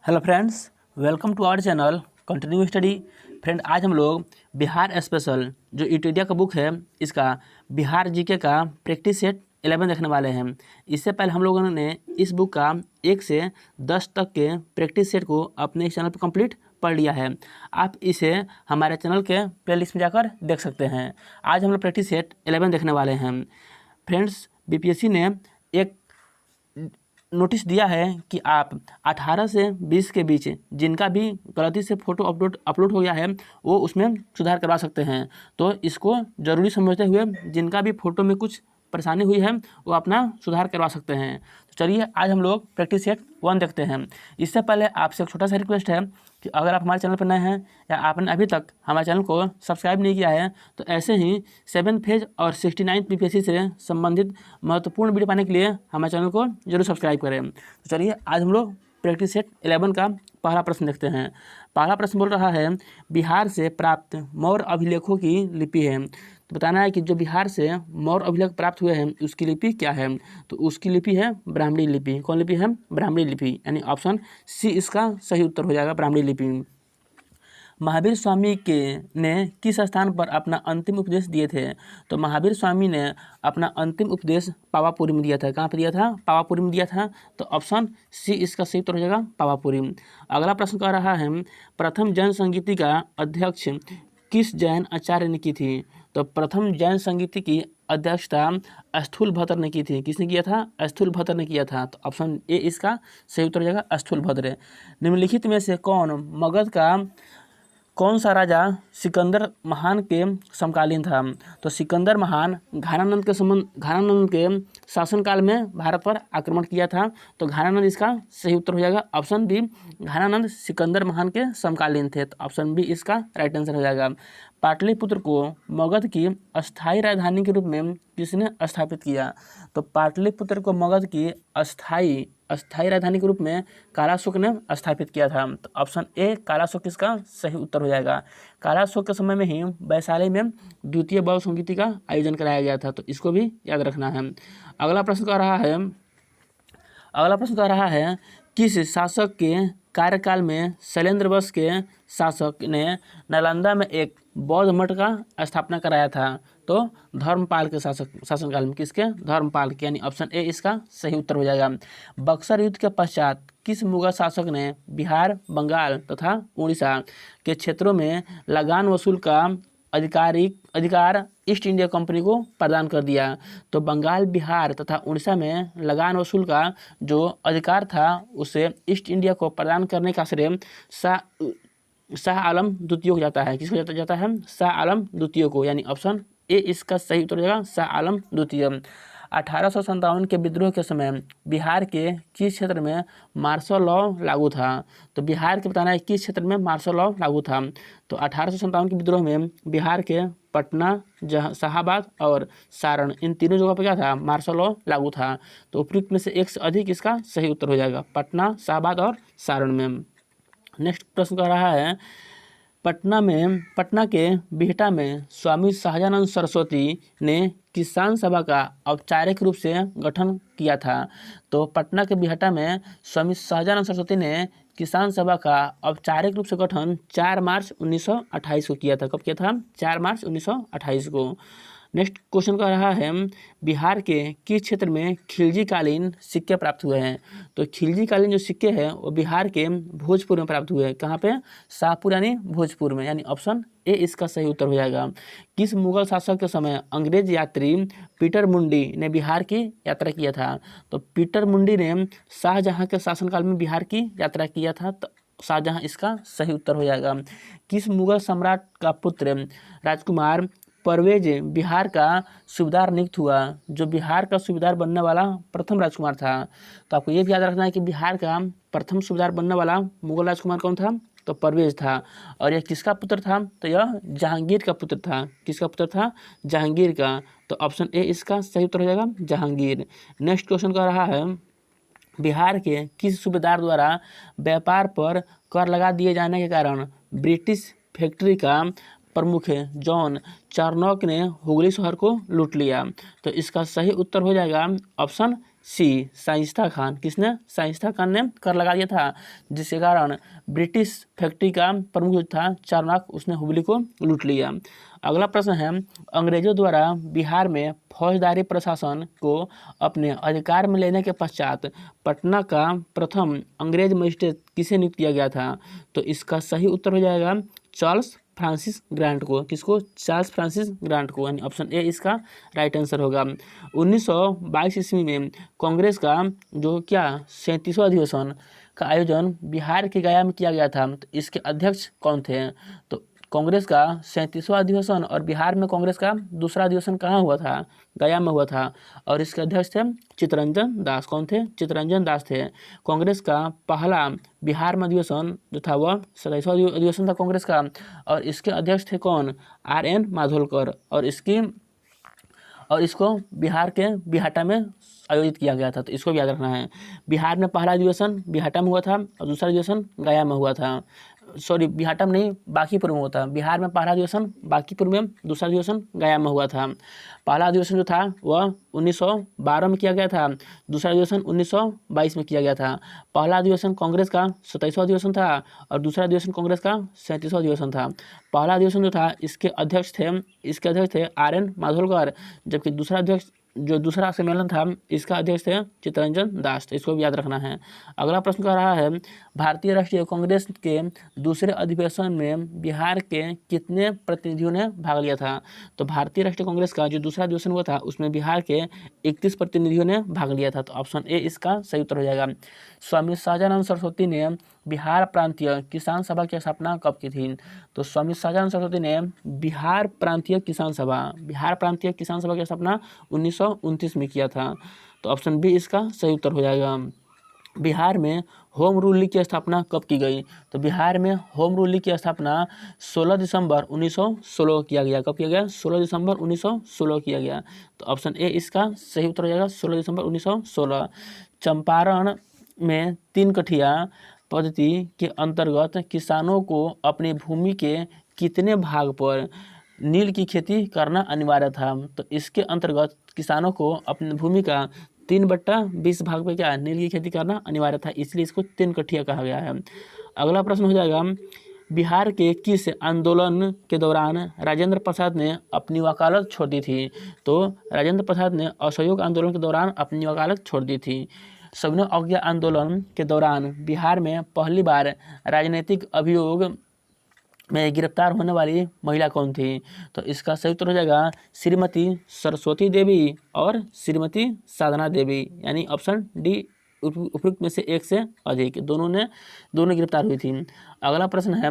Hello friends, welcome to our channel continue study. Friend, आज हम लोग बिहार स्पेशल जो यूटेडिया का बुक है इसका बिहार जीके का प्रैक्टिस सेट 11 देखने वाले हैं। इससे पहले हम लोगों ने इस बुक का 1 से 10 तक के प्रैक्टिस सेट को अपने चैनल पर कंप्लीट पढ़ लिया है। आप इसे हमारे चैनल के प्लेलिस्ट में जाकर देख सकते हैं। आज हम लोग प्रैक्टिस सेट 11 देखने वाले हैं। फ्रेंड्स, बीपीएससी ने एक नोटिस दिया है कि आप 18 से 20 के बीच जिनका भी गलती से फ़ोटो अपलोड हो गया है वो उसमें सुधार करवा सकते हैं। तो इसको ज़रूरी समझते हुए जिनका भी फ़ोटो में कुछ परेशानी हुई है वो अपना सुधार करवा सकते हैं। तो चलिए आज हम लोग प्रैक्टिस सेट 1 देखते हैं। इससे पहले आपसे एक छोटा सा रिक्वेस्ट है कि अगर आप हमारे चैनल पर नए हैं या आपने अभी तक हमारे चैनल को सब्सक्राइब नहीं किया है तो ऐसे ही 7th फेज और 69th बीपीएससी से संबंधित महत्वपूर्ण वीडियो पाने के लिए हमारे चैनल को जरूर सब्सक्राइब करें। तो चलिए आज हम लोग प्रैक्टिस सेट 11 का पहला प्रश्न देखते हैं। पहला प्रश्न बोल रहा है, बिहार से प्राप्त मौर्य अभिलेखों की लिपि है। तो बताना है कि जो बिहार से मौर्य अभिलेख प्राप्त हुए हैं उसकी लिपि क्या है। तो उसकी लिपि है ब्राह्मणी लिपि। कौन लिपि है? ब्राह्मणी लिपि, यानी ऑप्शन सी इसका सही उत्तर हो जाएगा, ब्राह्मणी लिपि। महावीर स्वामी ने किस स्थान पर अपना अंतिम उपदेश दिए थे? तो महावीर स्वामी ने अपना अंतिम उपदेश पावापुरी में दिया था। कहाँ पर दिया था? पावापुरी में दिया था। तो ऑप्शन सी इसका सही उत्तर हो जाएगा, पावापुरी। अगला प्रश्न कह रहा है, प्रथम जैन संगीति का अध्यक्ष किस जैन आचार्य ने की थी? तो प्रथम जैन संगीति की अध्यक्षता स्थूलभद्र ने की थी। किसने किया था? स्थूलभद्र ने किया था। तो ऑप्शन ए इसका सही उत्तर हो जाएगा, स्थूलभद्र। निम्नलिखित में से मगध का कौन सा राजा सिकंदर महान के समकालीन था? तो सिकंदर महान घानानंद के शासनकाल में भारत पर आक्रमण किया था। तो घानानंद इसका सही उत्तर हो जाएगा, ऑप्शन बी। घानानंद सिकंदर महान के समकालीन थे। तो ऑप्शन बी इसका राइट आंसर हो जाएगा। पाटलिपुत्र को मगध की अस्थायी राजधानी के रूप में किसने स्थापित किया? तो पाटलिपुत्र को मगध की अस्थायी राजधानी के रूप में कालाशोक ने स्थापित किया था। तो ऑप्शन ए कालाशोक इसका सही उत्तर हो जाएगा। कालाशोक के समय में ही वैशाली में द्वितीय बौद्ध संगीति का आयोजन कराया गया था। तो इसको भी याद रखना है। अगला प्रश्न कह रहा है, किस शासक के कार्यकाल में शैलेंद्र वंश के शासक ने नालंदा में एक बौद्ध मठ का स्थापना कराया था? तो धर्मपाल के शासनकाल में। किसके? धर्मपाल के, यानी ऑप्शन ए इसका सही उत्तर हो जाएगा। बक्सर युद्ध के पश्चात किस मुगल शासक ने बिहार, बंगाल तथा उड़ीसा के क्षेत्रों में लगान वसूल का अधिकार ईस्ट इंडिया कंपनी को प्रदान कर दिया? तो बंगाल, बिहार तथा उड़ीसा में लगान वसूल का जो अधिकार था उसे ईस्ट इंडिया को प्रदान करने का श्रेय शाह आलम द्वितीय को जाता है। किसको जाता है? शाह आलम द्वितीय को, यानी ऑप्शन ए इसका सही उत्तर हो जाएगा, शाह आलम द्वितीय। 1857 के विद्रोह के समय बिहार के किस क्षेत्र में मार्शल लॉ लागू था? तो बिहार के बताना है किस क्षेत्र में मार्शल लॉ लागू था। तो 1857 के विद्रोह में बिहार के पटना, शाहाबाद और सारण, इन तीनों जगह पर क्या था? मार्शल लॉ लागू था। तो उपयुक्त में से एक से अधिक इसका सही उत्तर हो जाएगा, पटना, शाहाबाद और सारण में। नेक्स्ट प्रश्न कह रहा है, पटना के बिहटा में स्वामी सहजानंद सरस्वती ने किसान सभा का औपचारिक रूप से गठन किया था। तो पटना के बिहटा में स्वामी सहजानंद सरस्वती ने किसान सभा का औपचारिक रूप से गठन 4 मार्च 1928 को किया था। कब किया था? 4 मार्च 1928 को। नेक्स्ट क्वेश्चन कह रहा है, बिहार के किस क्षेत्र में खिलजी कालीन सिक्के प्राप्त हुए हैं? तो खिलजी कालीन जो सिक्के हैं वो बिहार के भोजपुर में प्राप्त हुए हैं। कहाँ पे? शाहपुर यानी भोजपुर में, यानी ऑप्शन ए इसका सही उत्तर हो जाएगा। किस मुगल शासक के समय अंग्रेज यात्री पीटर मुंडी ने बिहार की यात्रा किया था? तो पीटर मुंडी ने शाहजहाँ के शासनकाल में बिहार की यात्रा किया था। तो शाहजहाँ इसका सही उत्तर हो जाएगा। किस मुगल सम्राट का पुत्र राजकुमार परवेज बिहार का सूबेदार नियुक्त हुआ? जो बिहार का सूबेदार बनने वाला प्रथम राजकुमार था। तो आपको ये भी याद रखना है कि बिहार का प्रथम सूबेदार बनने वाला मुगल राजकुमार कौन था? तो परवेज था। और यह किसका पुत्र था? तो यह जहांगीर का पुत्र था। किसका पुत्र था? जहांगीर का। तो ऑप्शन ए इसका सही उत्तर हो जाएगा, जहांगीर। नेक्स्ट क्वेश्चन कह रहा है, बिहार के किस सूबेदार द्वारा व्यापार पर कर लगा दिए जाने के कारण ब्रिटिश फैक्ट्री का प्रमुख जॉन चार्नॉक ने हुगली शहर को लूट लिया? तो इसका सही उत्तर हो जाएगा ऑप्शन सी शाइस्ता खान। किसने? शाइस्ता खान ने कर लगा दिया था, जिसके कारण ब्रिटिश फैक्ट्री का प्रमुख जो था चारनाक, उसने हुबली को लूट लिया। अगला प्रश्न है, अंग्रेजों द्वारा बिहार में फौजदारी प्रशासन को अपने अधिकार में लेने के पश्चात पटना का प्रथम अंग्रेज मजिस्ट्रेट किसे नियुक्त किया गया था? तो इसका सही उत्तर हो जाएगा चार्ल्स फ्रांसिस ग्रांट को। किसको? चार्ल्स फ्रांसिस ग्रांट को, यानी ऑप्शन ए इसका राइट आंसर होगा। 1922 ईस्वी में कांग्रेस का जो क्या 37वां अधिवेशन का आयोजन बिहार के गया में किया गया था, तो इसके अध्यक्ष कौन थे? तो कांग्रेस का 37वां अधिवेशन और बिहार में कांग्रेस का दूसरा अधिवेशन कहाँ हुआ था? गया में हुआ था, और इसके अध्यक्ष थे चित्तरंजन दास। कौन थे? चित्तरंजन दास थे। कांग्रेस का पहला बिहार में अधिवेशन जो था वह 27वां अधिवेशन था कांग्रेस का, और इसके अध्यक्ष थे कौन? RN माधोलकर, और इसको बिहार के बिहाटा में आयोजित किया गया था, तो इसको भी याद रखना है। बिहार में पहला अधिवेशन बिहाटा में हुआ था और दूसरा अधिवेशन गया में हुआ था। सॉरी, बिहाटा में नहीं, बांकीपुर में हुआ था। बिहार में पहला अधिवेशन बांकीपुर में, दूसरा अधिवेशन गया में हुआ था। पहला अधिवेशन जो था वह 1912 में किया गया था, दूसरा अधिवेशन 1922 में किया गया था। पहला अधिवेशन कांग्रेस का 27वां अधिवेशन था और दूसरा अधिवेशन कांग्रेस का 37वां अधिवेशन था। पहला अधिवेशन जो था इसके अध्यक्ष थे RN माधोलकर, जबकि दूसरा सम्मेलन था इसका अध्यक्ष थे चित्तरंजन दास। तो इसको भी याद रखना है। अगला प्रश्न कह रहा है, भारतीय राष्ट्रीय कांग्रेस के दूसरे अधिवेशन में बिहार के कितने प्रतिनिधियों ने भाग लिया था? तो भारतीय राष्ट्रीय कांग्रेस का जो दूसरा अधिवेशन हुआ था उसमें बिहार के 31 प्रतिनिधियों ने भाग लिया था, तो ऑप्शन ए इसका सही उत्तर हो जाएगा। स्वामी सहजानंद सरस्वती ने बिहार प्रांतीय किसान सभा की स्थापना कब की थी? तो स्वामी सहजानंद सरस्वती ने बिहार प्रांतीय किसान सभा की स्थापना 1929 में किया था, तो ऑप्शन बी इसका सही उत्तर हो जाएगा। बिहार में होम रूल लीग की स्थापना कब की गई? तो बिहार में होम रूल लीग की स्थापना 16 दिसंबर 1916 किया गया। कब किया गया? 16 दिसंबर 1916 किया गया, तो ऑप्शन ए इसका सही उत्तर हो जाएगा 16 दिसंबर 1916। चंपारण में 3 कठिया पद्धति के अंतर्गत किसानों को अपनी भूमि के कितने भाग पर नील की खेती करना अनिवार्य था? तो इसके अंतर्गत किसानों को अपनी भूमि का 3/20 भाग पे क्या नील की खेती करना अनिवार्य था, इसलिए इसको 3 कठिया कहा गया है। अगला प्रश्न हो जाएगा, बिहार के किस आंदोलन के दौरान राजेंद्र प्रसाद ने अपनी वकालत छोड़ दी थी? तो राजेंद्र प्रसाद ने असहयोग आंदोलन के दौरान अपनी वकालत छोड़ दी थी। सविनय अवज्ञा आंदोलन के दौरान बिहार में पहली बार राजनीतिक अभियोग में गिरफ्तार होने वाली महिला कौन थी? तो इसका सही उत्तर हो जाएगा श्रीमती सरस्वती देवी और श्रीमती साधना देवी, यानी ऑप्शन डी उपयुक्त में से एक से अधिक, दोनों गिरफ्तार हुई थी। अगला प्रश्न है,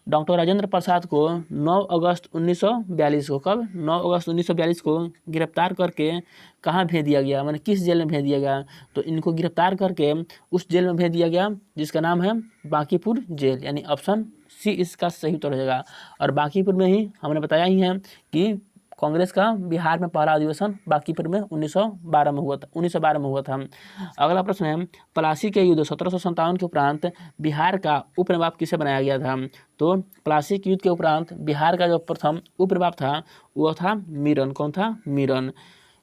डॉक्टर राजेंद्र प्रसाद को 9 अगस्त 1942 को कब 9 अगस्त 1942 को गिरफ्तार करके कहाँ भेज दिया गया, माने किस जेल में भेज दिया गया? तो इनको गिरफ्तार करके उस जेल में भेज दिया गया जिसका नाम है बांकीपुर जेल, यानी ऑप्शन सी इसका सही उत्तर हो जाएगा। और बांकीपुर में ही हमने बताया ही है कि कांग्रेस का बिहार में पहला अधिवेशन बांकीपुर में 1912 में हुआ था। अगला प्रश्न है, प्लासी के युद्ध 1757 के उपरांत बिहार का उप नवाब किसे बनाया गया था? तो प्लासी के युद्ध के उपरांत बिहार का जो प्रथम उप नवाब था वह था मीरन। कौन था? मीरन।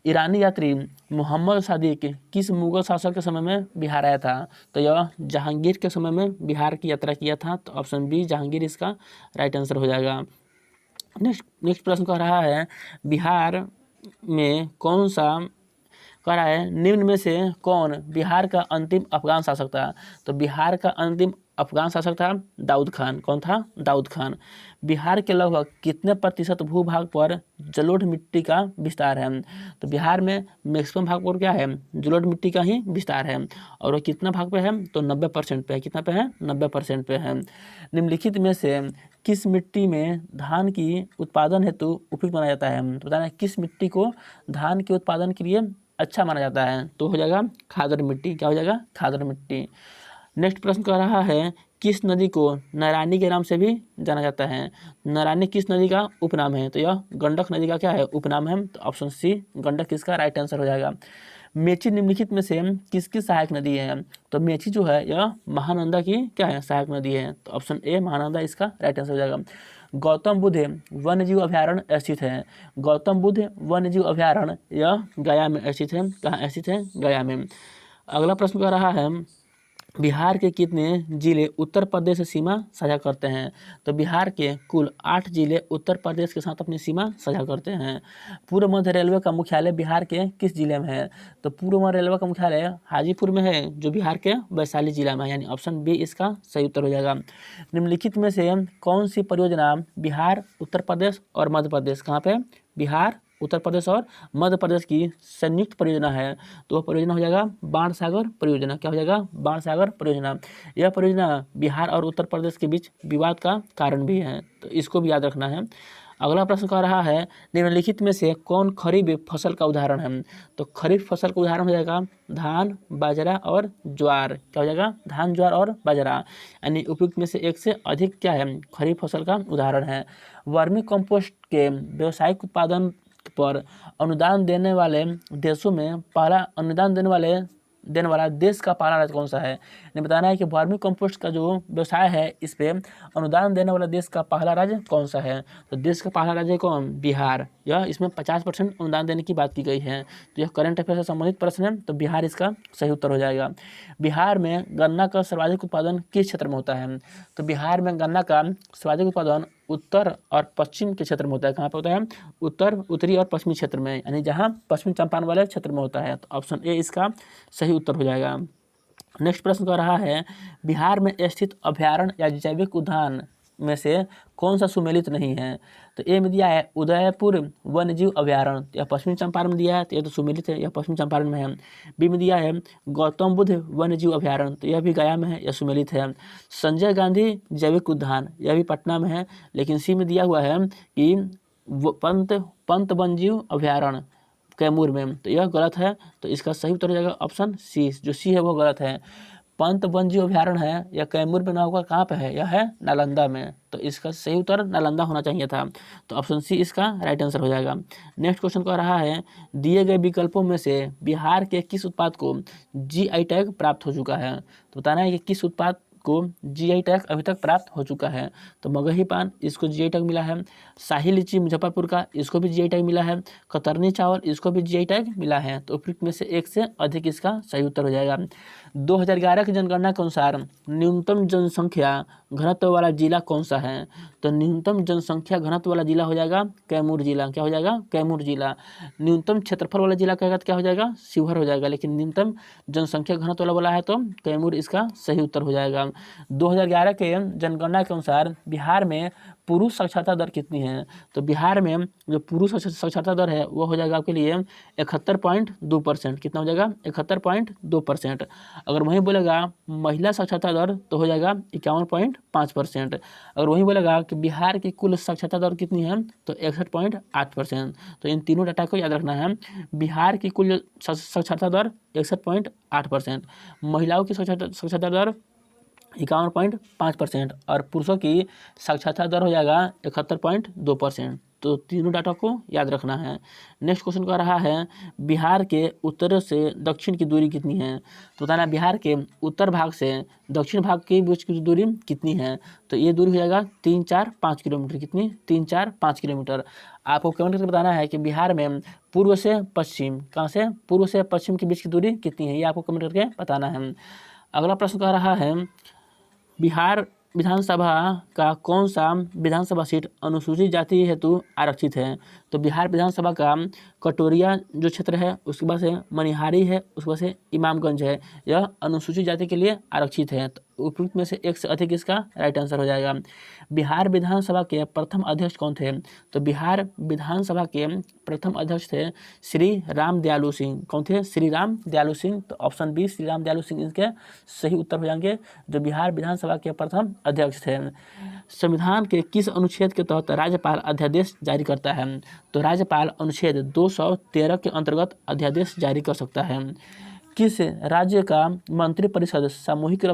ईरानी यात्री मोहम्मद सादिक किस मुगल शासक के समय में बिहार आया था? तो यह जहांगीर के समय में बिहार की यात्रा किया था, तो ऑप्शन बी जहांगीर इसका राइट आंसर हो जाएगा। नेक्स्ट प्रश्न कह रहा है, बिहार में कौन सा कह रहा है, निम्न में से कौन बिहार का अंतिम अफगान शासक था? तो बिहार का अंतिम अफगान शासक था दाऊद खान। कौन था? दाऊद खान। बिहार के लगभग कितने प्रतिशत भूभाग पर जलोढ़ मिट्टी का विस्तार है? तो बिहार में मैक्सिमम भाग पर क्या है? जलोढ़ मिट्टी का ही विस्तार है, और वो कितना भाग पे है? तो 90% पे है। कितना पे है? 90% पे है। निम्नलिखित में से किस मिट्टी में धान की उत्पादन हेतु उपयुक्त माना जाता है? तो बताना किस मिट्टी को धान के उत्पादन के लिए अच्छा माना जाता है? तो हो जाएगा खादर मिट्टी। क्या हो जाएगा? खादर मिट्टी। नेक्स्ट प्रश्न कह रहा है, किस नदी को नारायणी के नाम से भी जाना जाता है? नारायणी किस नदी का उपनाम है? तो यह गंडक नदी का क्या है? उपनाम है, तो ऑप्शन सी गंडक इसका राइट आंसर हो जाएगा। मेची निम्नलिखित में से किसकी सहायक नदी है? तो मेची जो है यह महानंदा की क्या है? सहायक नदी है, तो ऑप्शन ए महानंदा इसका राइट आंसर हो जाएगा। गौतम बुद्ध वन्यजीव अभयारण्य स्थित है? गौतम बुद्ध वन्यजीव अभयारण्य यह गया में स्थित है। कहाँ स्थित है? गया में। अगला प्रश्न कह रहा है बिहार के कितने जिले उत्तर प्रदेश से सीमा साझा करते हैं? तो बिहार के कुल 8 जिले उत्तर प्रदेश के साथ अपनी सीमा साझा करते हैं। पूर्व मध्य रेलवे का मुख्यालय बिहार के किस जिले में है? तो पूर्व मध्य रेलवे का मुख्यालय हाजीपुर में है, जो बिहार के वैशाली जिला में है, यानी ऑप्शन बी इसका सही उत्तर हो जाएगा। निम्नलिखित में से कौन सी परियोजना बिहार, उत्तर प्रदेश और मध्य प्रदेश, कहाँ पे? बिहार, उत्तर प्रदेश और मध्य प्रदेश की संयुक्त परियोजना है? तो वह परियोजना हो जाएगा बाण सागर परियोजना। क्या हो जाएगा? बाण सागर परियोजना। यह परियोजना बिहार और उत्तर प्रदेश के बीच विवाद का कारण भी है, तो इसको भी याद रखना है। अगला प्रश्न कह रहा है निम्नलिखित में से कौन खरीफ फसल का उदाहरण है? तो खरीफ फसल का उदाहरण हो जाएगा धान, बाजरा और ज्वार। क्या हो जाएगा? धान, ज्वार और बाजरा, यानी उपयुक्त में से एक से अधिक क्या है? खरीफ फसल का उदाहरण है। वर्मी कंपोस्ट के व्यावसायिक उत्पादन पर अनुदान देने वाले देशों में पहला अनुदान देने वाला देश का पहला राज्य कौन सा है? इन्हें बताना है कि वर्मी कंपोस्ट का जो व्यवसाय है इस पे अनुदान देने वाला देश का पहला राज्य कौन सा है? तो देश का पहला राज्य कौन? बिहार। यह इसमें 50% अनुदान देने की बात की गई है। तो यह करंट अफेयर से संबंधित प्रश्न है, तो बिहार इसका सही उत्तर हो जाएगा। बिहार में गन्ना का सर्वाधिक उत्पादन किस क्षेत्र में होता है? तो बिहार में गन्ना का सर्वाधिक उत्पादन उत्तर और पश्चिम के क्षेत्र में होता है। कहाँ पर होता है? उत्तरी और पश्चिमी क्षेत्र में, यानी जहाँ पश्चिमी चंपारण वाले क्षेत्र में होता है। तो ऑप्शन ए इसका सही उत्तर हो जाएगा। नेक्स्ट प्रश्न कर रहा है बिहार में स्थित अभयारण्य या जैविक उद्यान में से कौन सा सुमेलित नहीं है? तो ए में दिया है उदयपुर वन्यजीव अभयारण्य, यह पश्चिमी चंपारण में दिया है, तो यह तो सुमेलित है, यह पश्चिमी चंपारण में है। बी में दिया है गौतम बुद्ध वन्यजीव अभयारण्य, तो यह भी गया में है, यह सुमेलित है। संजय गांधी जैविक उद्यान, यह भी पटना में है। लेकिन सी में दिया हुआ है कि पंत वन्यजीव अभयारण्य कैमूर में, तो यह गलत है। तो इसका सही उत्तर हो जाएगा ऑप्शन सी, जो सी है वो गलत है। पंत वन्यजीव अभयारण्य है यह कैमूर में ना होगा, कहाँ पे है? यह है नालंदा में, तो इसका सही उत्तर नालंदा होना चाहिए था। तो ऑप्शन सी इसका राइट आंसर हो जाएगा। नेक्स्ट क्वेश्चन कह रहा है दिए गए विकल्पों में से बिहार के किस उत्पाद को जीआई टैग प्राप्त हो चुका है? तो बताना है कि किस उत्पाद को जीआई टैग अभी तक प्राप्त हो चुका है। तो मगही पान, इसको जीआई टैग मिला है। शाही लीची मुजफ्फरपुर का, इसको भी जीआई टैग मिला है। कतरनी चावल, इसको भी जीआई टैग मिला है। तो उपयुक्त में से एक से अधिक इसका सही उत्तर हो जाएगा। 2011 की जनगणना के अनुसार न्यूनतम जनसंख्या घनत्व वाला जिला कौन सा है? तो न्यूनतम जनसंख्या घनत्व वाला जिला हो जाएगा कैमूर जिला। क्या हो जाएगा? कैमूर जिला। न्यूनतम क्षेत्रफल वाला जिला कहेगा तो क्या हो जाएगा? शिवहर हो जाएगा। लेकिन न्यूनतम जनसंख्या घनत्व वाला बोला है तो कैमूर इसका सही उत्तर हो जाएगा। 2011 के जनगणना के अनुसार बिहार में पुरुष साक्षरता दर कितनी है? तो बिहार में जो पुरुष साक्षरता दर है वो हो जाएगा आपके लिए 71.2%। कितना हो जाएगा? 71.2%। अगर वहीं बोलेगा महिला साक्षरता दर तो हो जाएगा 51.5%। अगर वहीं बोलेगा कि बिहार की कुल साक्षरता दर कितनी है तो 61.8%। तो इन तीनों डाटा को याद रखना है। बिहार की कुल साक्षरता दर 61.8%, महिलाओं की साक्षरता दर 51.5% और पुरुषों की साक्षरता दर हो जाएगा 71.2%। तो तीनों डाटा को याद रखना है। नेक्स्ट क्वेश्चन कह रहा है बिहार के उत्तर से दक्षिण की दूरी कितनी है? तो बताना बिहार के उत्तर भाग से दक्षिण भाग के बीच की दूरी कितनी है? तो ये दूरी हो जाएगा 3-4-5 किलोमीटर। कितनी? 3-4-5 किलोमीटर। आपको कमेंट करके बताना है कि बिहार में पूर्व से पश्चिम, कहाँ से? पूर्व से पश्चिम के बीच की दूरी कितनी है, ये आपको कमेंट करके बताना है। अगला प्रश्न कह रहा है बिहार विधानसभा का कौन सा विधानसभा सीट अनुसूचित जाति हेतु आरक्षित है? तो बिहार विधानसभा का कटोरिया जो क्षेत्र है, उसके बाद से मनिहारी है, उसके बाद से इमामगंज है, यह अनुसूचित जाति के लिए आरक्षित है। तो उपयुक्त में से एक से अधिक इसका राइट आंसर हो जाएगा। बिहार विधानसभा के प्रथम अध्यक्ष कौन थे? तो बिहार विधानसभा के प्रथम अध्यक्ष थे श्री राम दयालु सिंह। कौन थे? श्री राम दयालु सिंह। तो ऑप्शन बी श्री राम दयालु सिंह इसके सही उत्तर हो जाएंगे, जो बिहार विधानसभा के प्रथम अध्यक्ष थे। संविधान के किस अनुच्छेद के तहत राज्यपाल अध्यादेश जारी करता है? तो राज्यपाल अनुच्छेद 213 के अंतर्गत अध्यादेश जारी कर सकता है। किस राज्य का मंत्रिपरिषद सामूहिक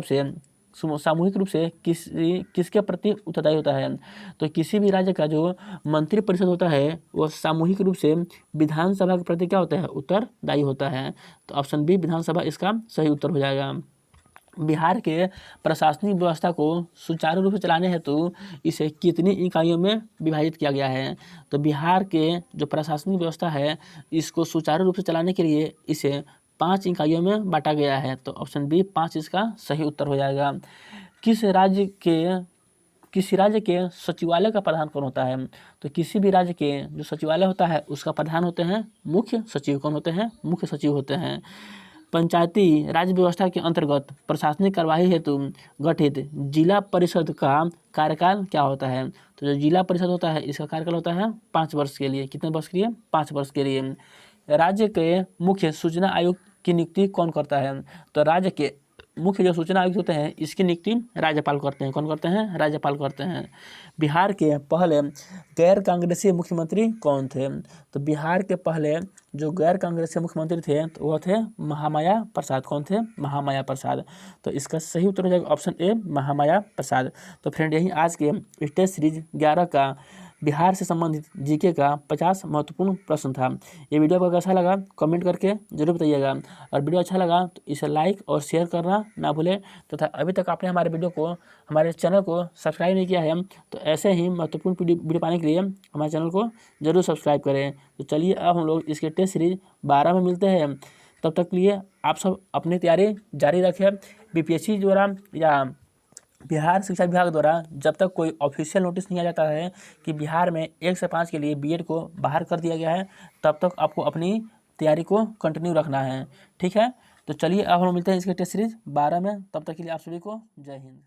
रूप से किसके प्रति उत्तरदायी होता है? तो किसी भी राज्य का जो मंत्रिपरिषद होता है वो सामूहिक रूप से विधानसभा के प्रति क्या होता है? उत्तरदायी होता है। तो ऑप्शन बी विधानसभा इसका सही उत्तर हो जाएगा। बिहार के प्रशासनिक व्यवस्था को सुचारू रूप से चलाने हेतु इसे कितनी इकाइयों में विभाजित किया गया है। तो बिहार के जो प्रशासनिक व्यवस्था है इसको सुचारू रूप से चलाने के लिए इसे 5 इकाइयों में बांटा गया है। तो ऑप्शन बी 5 इसका सही उत्तर हो जाएगा। किसी राज्य के सचिवालय का प्रधान कौन होता है। तो किसी भी राज्य के जो सचिवालय होता है उसका प्रधान होते हैं मुख्य सचिव। कौन होते हैं? मुख्य सचिव होते हैं। पंचायती राज व्यवस्था के अंतर्गत प्रशासनिक कार्यवाही हेतु गठित जिला परिषद का कार्यकाल क्या होता है। तो जो जिला परिषद होता है इसका कार्यकाल होता है 5 वर्ष के लिए। कितने वर्ष के लिए? 5 वर्ष के लिए। राज्य के मुख्य सूचना आयुक्त की नियुक्ति कौन करता है। तो राज्य के मुख्य जो सूचना आयुक्त होते हैं इसकी नियुक्ति राज्यपाल करते हैं। कौन करते हैं? राज्यपाल करते हैं। बिहार के पहले गैर कांग्रेसी मुख्यमंत्री कौन थे। तो बिहार के पहले जो गैर कांग्रेसी मुख्यमंत्री थे तो वो थे महामाया प्रसाद। कौन थे? महामाया प्रसाद। तो इसका सही उत्तर हो जाएगा ऑप्शन ए महामाया प्रसाद। तो फ्रेंड यही आज के टेस्ट सीरीज 11 का बिहार से संबंधित जीके का 50 महत्वपूर्ण प्रश्न था। ये वीडियो आपको कैसा लगा कमेंट करके जरूर बताइएगा। और वीडियो अच्छा लगा तो इसे लाइक और शेयर करना ना भूलें। तथा अभी तक आपने हमारे चैनल को सब्सक्राइब नहीं किया है तो ऐसे ही महत्वपूर्ण वीडियो पाने के लिए हमारे चैनल को जरूर सब्सक्राइब करें। तो चलिए अब हम लोग इसके टेस्ट सीरीज 12 में मिलते हैं। तब तक के लिए आप सब अपनी तैयारी जारी रखें। बीपीएससी द्वारा या बिहार शिक्षा विभाग द्वारा जब तक कोई ऑफिशियल नोटिस नहीं आ जाता है कि बिहार में 1 से 5 के लिए बीएड को बाहर कर दिया गया है तब तक आपको अपनी तैयारी को कंटिन्यू रखना है। ठीक है, तो चलिए अब हम मिलते हैं इसके टेस्ट सीरीज 12 में। तब तक के लिए आप सभी को जय हिंद।